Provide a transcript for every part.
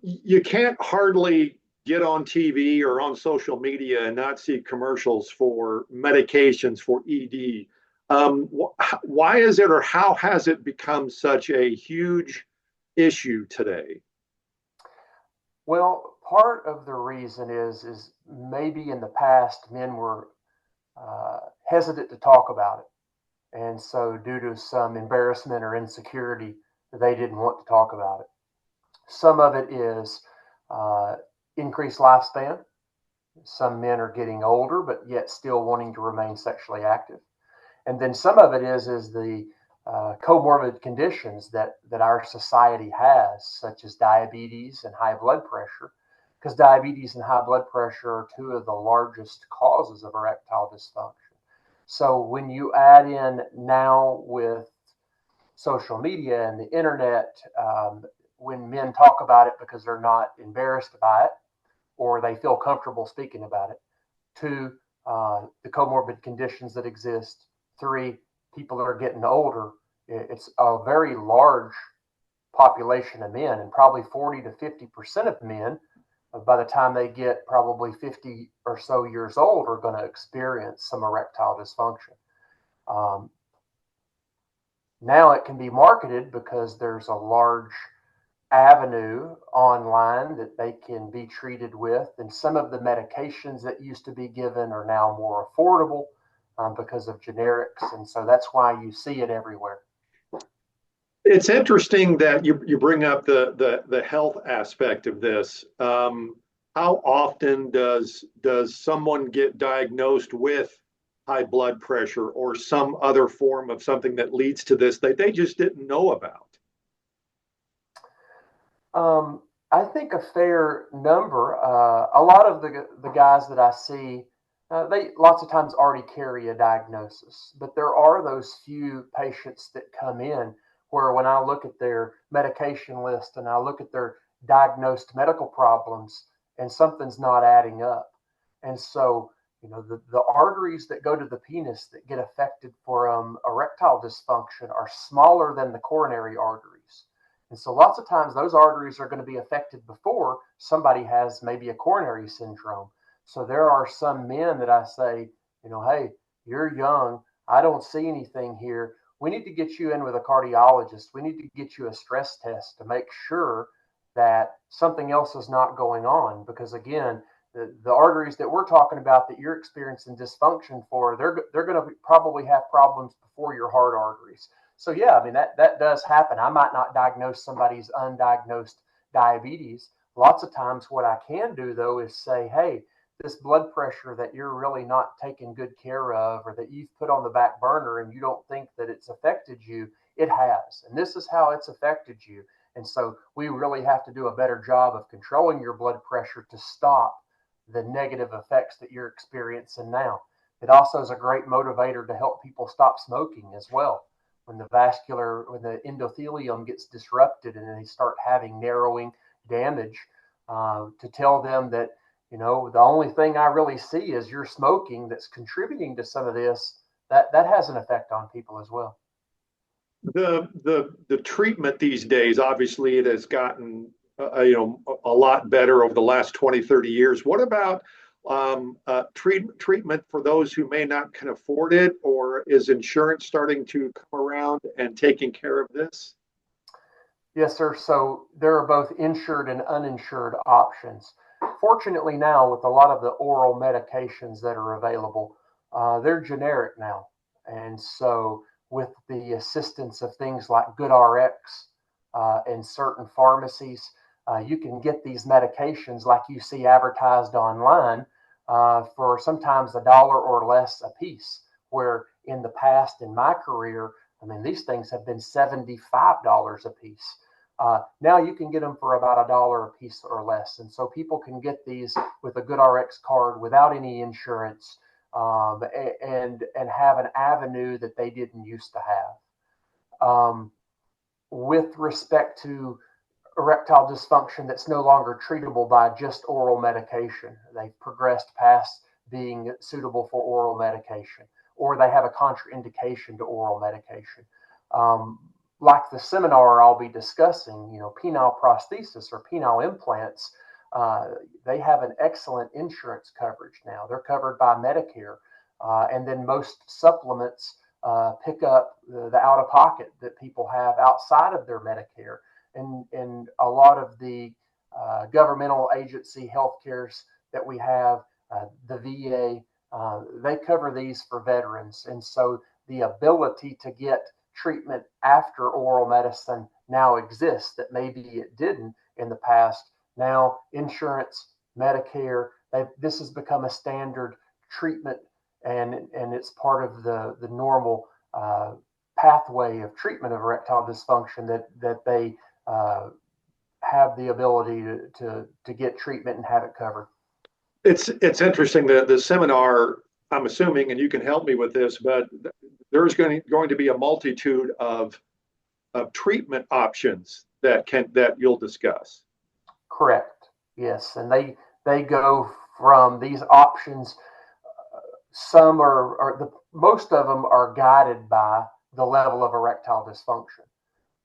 You can't hardly get on TV or on social media and not see commercials for medications for ED. Why is it, or how has it become such a huge issue today? Well, part of the reason is maybe in the past men were hesitant to talk about it, and so due to some embarrassment or insecurity, they didn't want to talk about it. Some of it is uh, increased lifespan. Some men are getting older, but yet still wanting to remain sexually active. And then some of it is the comorbid conditions that our society has, such as diabetes and high blood pressure, because diabetes and high blood pressure are two of the largest causes of erectile dysfunction. So when you add in now with social media and the internet, when men talk about it because they're not embarrassed by it or they feel comfortable speaking about it. Two, the comorbid conditions that exist. Three, people that are getting older. It's a very large population of men, and probably 40 to 50% of men, by the time they get probably 50 or so years old, are going to experience some erectile dysfunction. Um, Now it can be marketed because there's a large avenue online that they can be treated with. And some of the medications that used to be given are now more affordable because of generics. And so that's why you see it everywhere. It's interesting that you bring up the health aspect of this. How often does someone get diagnosed with high blood pressure or some other form of something that leads to this that they just didn't know about? I think a fair number. A lot of the guys that I see, they lots of times already carry a diagnosis, but there are those few patients that come in where when I look at their medication list and I look at their diagnosed medical problems and something's not adding up, and so the arteries that go to the penis that get affected for erectile dysfunction are smaller than the coronary arteries. And so lots of times those arteries are going to be affected before somebody has maybe a coronary syndrome. So there are some men that I say, hey, you're young. I don't see anything here. We need to get you in with a cardiologist. We need to get you a stress test to make sure that something else is not going on. Because again, the arteries that we're talking about that you're experiencing dysfunction for, they're going to probably have problems before your heart arteries. So yeah, I mean that does happen. I might not diagnose somebody's undiagnosed diabetes. Lots of times what I can do though is say, hey, this blood pressure that you're really not taking good care of or that you've put on the back burner and you don't think that it's affected you, it has. And this is how it's affected you. And so we really have to do a better job of controlling your blood pressure to stop the negative effects that you're experiencing now. It also is a great motivator to help people stop smoking as well. When the endothelium gets disrupted and they start having narrowing damage, to tell them that, the only thing I really see is you're smoking that's contributing to some of this, that has an effect on people as well. The treatment these days, obviously, it has gotten a lot better over the last 20, 30 years. What about treatment for those who may not can afford it, or is insurance starting to come around and taking care of this? Yes, sir. So there are both insured and uninsured options. Fortunately, now with a lot of the oral medications that are available, they're generic now. And so, with the assistance of things like GoodRx and certain pharmacies, you can get these medications like you see advertised online for sometimes $1 or less a piece. Where in the past, in my career, I mean, these things have been $75 a piece. Now you can get them for about $1 a piece or less, and so people can get these with a GoodRx card without any insurance, and have an avenue that they didn't used to have. With respect to erectile dysfunction that's no longer treatable by just oral medication, they've progressed past being suitable for oral medication, or they have a contraindication to oral medication. Um, like the seminar I'll be discussing, penile prosthesis or penile implants, uh, they have an excellent insurance coverage now. They're covered by Medicare. And then most supplements pick up the out of pocket that people have outside of their Medicare. And a lot of the governmental agency health cares that we have, the VA, they cover these for veterans. And so the ability to get treatment after oral medicine now exists that maybe it didn't in the past. Now, insurance, Medicare, this has become a standard treatment, and it's part of the normal pathway of treatment of erectile dysfunction that they have the ability to get treatment and have it covered. It's interesting that the seminar, I'm assuming, and you can help me with this, but there's going to be a multitude of treatment options that you'll discuss. Correct. Yes, and they go from these options. Some most of them are guided by the level of erectile dysfunction.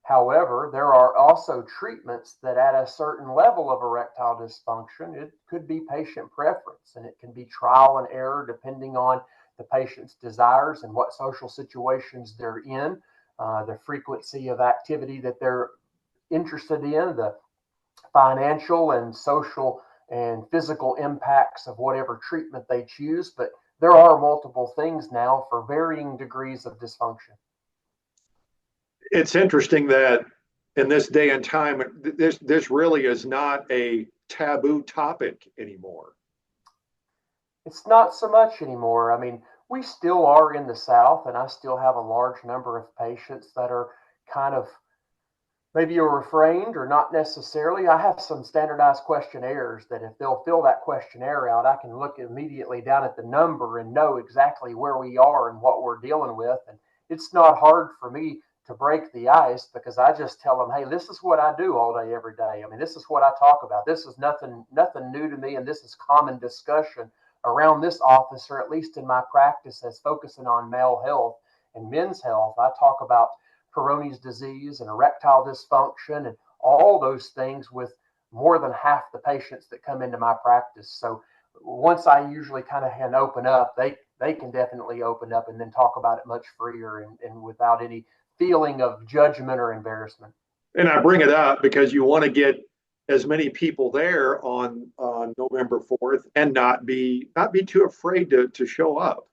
However, there are also treatments that at a certain level of erectile dysfunction, it could be patient preference, and it can be trial and error depending on the patient's desires and what social situations they're in, the frequency of activity that they're interested in, the financial and social and physical impacts of whatever treatment they choose. But there are multiple things now for varying degrees of dysfunction. It's interesting that in this day and time, this really is not a taboo topic anymore. It's not so much anymore. I mean, we still are in the South, and I still have a large number of patients that are kind of maybe you're refrained or not necessarily. I have some standardized questionnaires that if they'll fill that questionnaire out, I can look immediately down at the number and know exactly where we are and what we're dealing with. And it's not hard for me to break the ice because I just tell them, hey, this is what I do all day, every day. I mean, this is what I talk about. This is nothing new to me, and this is common discussion around this office, or at least in my practice as focusing on male health and men's health. I talk about Peyronie's disease and erectile dysfunction and all those things with more than half the patients that come into my practice. So once I usually kind of can open up, they can definitely open up and then talk about it much freer and without any feeling of judgment or embarrassment. And I bring it up because you want to get as many people there on November 4th and not be too afraid to show up.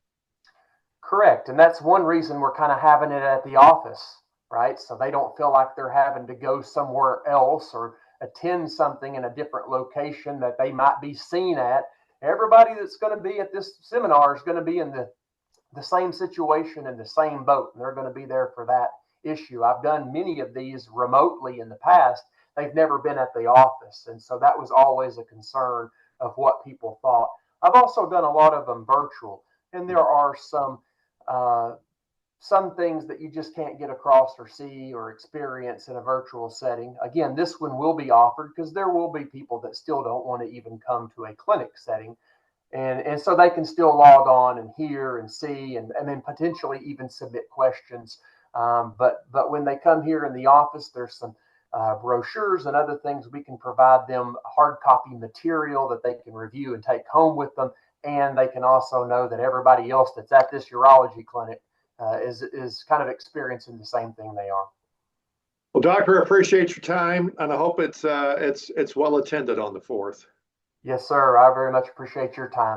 Correct. And that's one reason we're kind of having it at the office, right? So they don't feel like they're having to go somewhere else or attend something in a different location that they might be seen at. Everybody that's going to be at this seminar is going to be in the same situation and the same boat, and they're going to be there for that issue. I've done many of these remotely in the past. They've never been at the office, and so that was always a concern of what people thought. I've also done a lot of them virtual, and there are some things that you just can't get across or see or experience in a virtual setting. Again, this one will be offered because there will be people that still don't want to even come to a clinic setting. And so they can still log on and hear and see and then potentially even submit questions. But when they come here in the office, there's some brochures and other things. We can provide them hard copy material that they can review and take home with them. And they can also know that everybody else that's at this urology clinic is kind of experiencing the same thing they are. Well, Doctor, I appreciate your time, and I hope it's well attended on the 4th. Yes, sir. I very much appreciate your time.